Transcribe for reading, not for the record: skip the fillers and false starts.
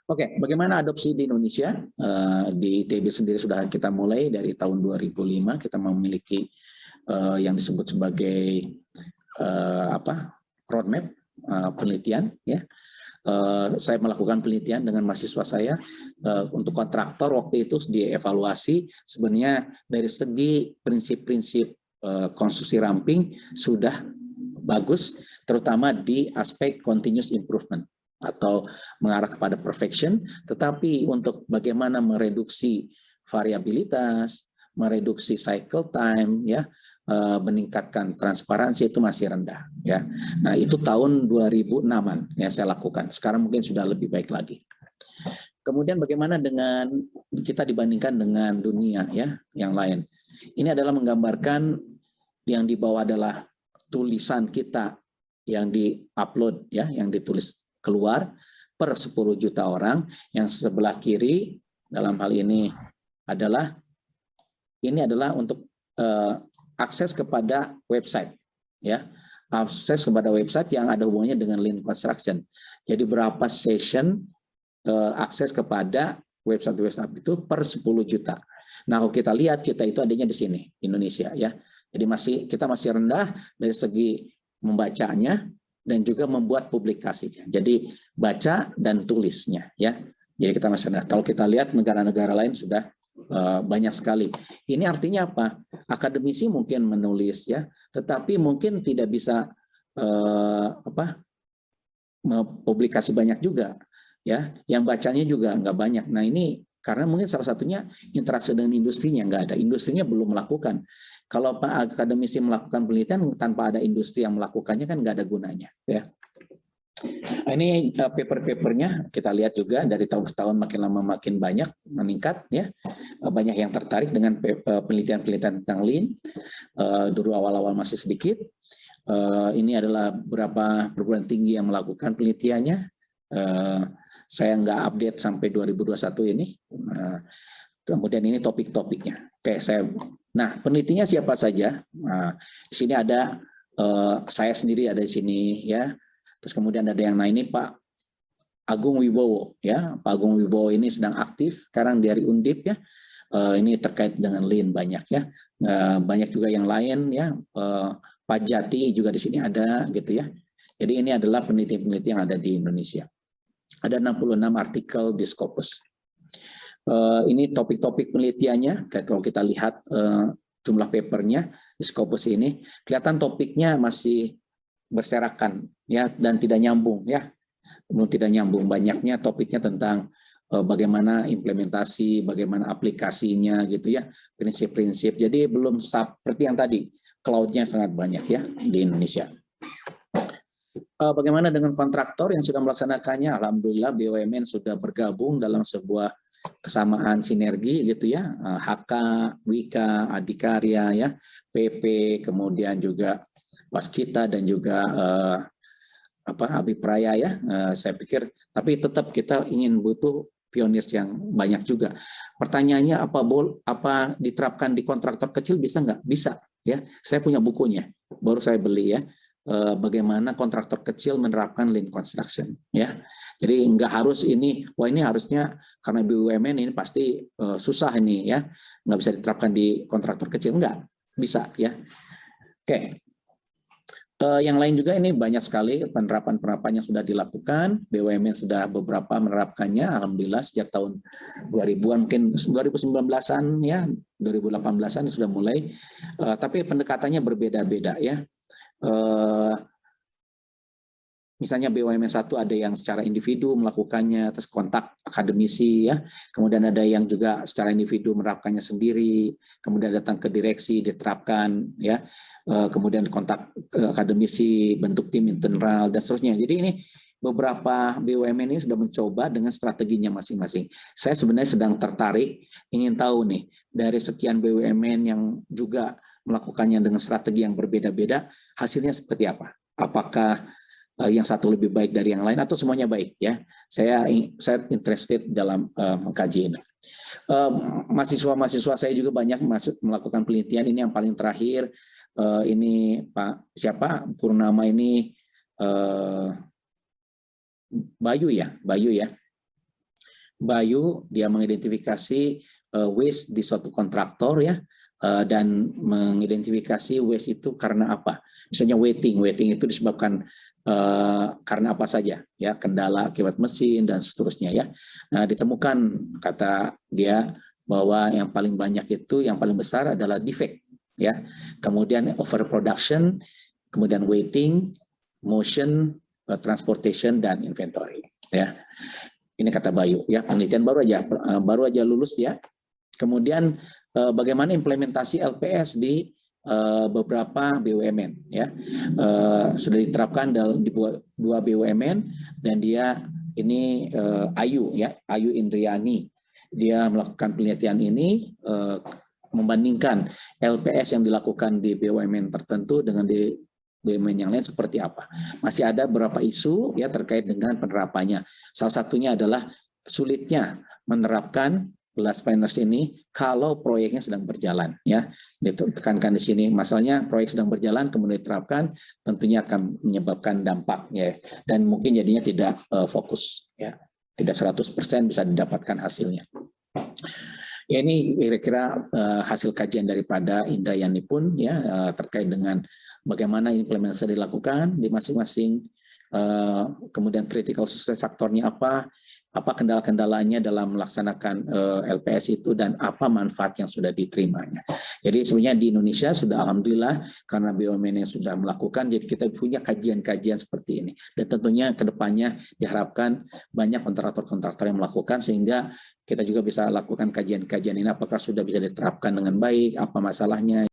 Oke, bagaimana adopsi di Indonesia? Di ITB sendiri sudah kita mulai dari tahun 2005, kita memiliki yang disebut sebagai roadmap penelitian. Ya, saya melakukan penelitian dengan mahasiswa saya untuk kontraktor waktu itu dievaluasi. Sebenarnya dari segi prinsip-prinsip konstruksi ramping sudah bagus, terutama di aspek continuous improvement atau mengarah kepada perfection, tetapi untuk bagaimana mereduksi variabilitas, mereduksi cycle time, ya, meningkatkan transparansi itu masih rendah, ya. Nah, itu tahun 2006-an ya saya lakukan. Sekarang mungkin sudah lebih baik lagi. Kemudian bagaimana dengan kita dibandingkan dengan dunia ya yang lain. Ini adalah menggambarkan yang di bawah adalah tulisan kita yang di-upload ya, yang ditulis keluar per 10 juta orang. Yang sebelah kiri dalam hal ini adalah untuk akses kepada website ya, akses kepada website yang ada hubungannya dengan Lean Construction. Jadi berapa session akses kepada website itu per 10 juta. Nah, kalau kita lihat kita itu adanya di sini Indonesia ya. Jadi kita masih rendah dari segi membacanya dan juga membuat publikasinya. Jadi baca dan tulisnya ya. Jadi kita masih rendah. Kalau kita lihat negara-negara lain sudah banyak sekali. Ini artinya apa? Akademisi mungkin menulis ya, tetapi mungkin tidak bisa publikasi banyak juga ya. Yang bacanya juga nggak banyak. Nah, ini karena mungkin salah satunya interaksi dengan industrinya nggak ada. Industrinya belum melakukan. Kalau akademisi melakukan penelitian tanpa ada industri yang melakukannya kan nggak ada gunanya. Ya. Ini paper-papernya kita lihat juga dari tahun ke tahun makin lama makin banyak meningkat ya. Banyak yang tertarik dengan penelitian-penelitian tentang Lean. Dulu awal-awal masih sedikit. Ini adalah beberapa perguruan tinggi yang melakukan penelitiannya. Saya nggak update sampai 2021 ini. Kemudian ini topik-topiknya. Oke, nah, penelitinya siapa saja? Nah, di sini ada saya sendiri ada di sini ya. Terus kemudian ada yang ini Pak Agung Wibowo ya. Pak Agung Wibowo ini sedang aktif sekarang dari Undip ya. Ini terkait dengan Lean banyak ya. Banyak juga yang lain ya. Pak Jati juga di sini ada gitu ya. Jadi ini adalah peneliti-peneliti yang ada di Indonesia. Ada 66 artikel di Scopus. Ini topik-topik penelitiannya. Kalau kita lihat jumlah papernya di Scopus ini, kelihatan topiknya masih berserakan ya dan tidak nyambung ya. Belum tidak nyambung, banyaknya topiknya tentang bagaimana implementasi, bagaimana aplikasinya gitu ya, prinsip-prinsip. Jadi belum seperti yang tadi, cloud-nya sangat banyak ya di Indonesia. Bagaimana dengan kontraktor yang sudah melaksanakannya? Alhamdulillah BUMN sudah bergabung dalam sebuah kesamaan sinergi gitu ya, HK, Wika, Adikarya ya, PP, kemudian juga Waskita dan juga Abipraya ya. Saya pikir, tapi tetap kita ingin butuh pionir yang banyak juga. Pertanyaannya apa diterapkan di kontraktor kecil bisa nggak? Bisa ya. Saya punya bukunya, baru saya beli ya. Bagaimana kontraktor kecil menerapkan Lean Construction ya. Jadi nggak harus ini, wah ini harusnya karena BUMN ini pasti susah ini ya, nggak bisa diterapkan di kontraktor kecil, nggak bisa ya. Oke. Yang lain juga ini banyak sekali penerapan-penerapan yang sudah dilakukan. BUMN sudah beberapa menerapkannya, alhamdulillah sejak tahun 2000-an, mungkin 2019-an ya, 2018-an sudah mulai. Tapi pendekatannya berbeda-beda ya. Misalnya BUMN 1 ada yang secara individu melakukannya, terus kontak akademisi ya, kemudian ada yang juga secara individu menerapkannya sendiri, kemudian datang ke direksi diterapkan ya, kemudian kontak akademisi, bentuk tim internal dan seterusnya. Jadi ini beberapa BUMN ini sudah mencoba dengan strateginya masing-masing. Saya sebenarnya sedang tertarik, ingin tahu nih dari sekian BUMN yang juga melakukannya dengan strategi yang berbeda-beda, hasilnya seperti apa? Apakah yang satu lebih baik dari yang lain atau semuanya baik ya? Saya interested dalam mengkaji ini. Mahasiswa-mahasiswa saya juga banyak melakukan penelitian. Ini yang paling terakhir. Ini Pak siapa? Purnama ini Bayu ya. Bayu dia mengidentifikasi waste di suatu kontraktor ya, dan mengidentifikasi waste itu karena apa. Misalnya waiting itu disebabkan karena apa saja ya, kendala akibat mesin dan seterusnya ya. Nah, ditemukan kata dia bahwa yang paling banyak itu, yang paling besar adalah defect ya. Kemudian overproduction, kemudian waiting, motion, transportation dan inventory ya. Ini kata Bayu ya, penelitian baru aja lulus dia. Kemudian bagaimana implementasi LPS di beberapa BUMN ya, sudah diterapkan di 2 BUMN, dan dia ini Ayu ya, Ayu Indriani, dia melakukan penelitian ini membandingkan LPS yang dilakukan di BUMN tertentu dengan di BUMN yang lain seperti apa. Masih ada beberapa isu ya terkait dengan penerapannya. Salah satunya adalah sulitnya menerapkan blast furnace ini kalau proyeknya sedang berjalan ya. Ditekankan di sini masalahnya proyek sedang berjalan kemudian diterapkan tentunya akan menyebabkan dampak ya, dan mungkin jadinya tidak fokus ya. Tidak 100% bisa didapatkan hasilnya. Ya, ini kira-kira hasil kajian daripada Indrayani pun ya, terkait dengan bagaimana implementasi dilakukan di masing-masing, kemudian critical success faktornya apa kendala-kendalanya dalam melaksanakan LPS itu, dan apa manfaat yang sudah diterimanya. Jadi sebenarnya di Indonesia sudah alhamdulillah karena BUMN yang sudah melakukan, jadi kita punya kajian-kajian seperti ini. Dan tentunya kedepannya diharapkan banyak kontraktor-kontraktor yang melakukan, sehingga kita juga bisa lakukan kajian-kajian ini apakah sudah bisa diterapkan dengan baik, apa masalahnya.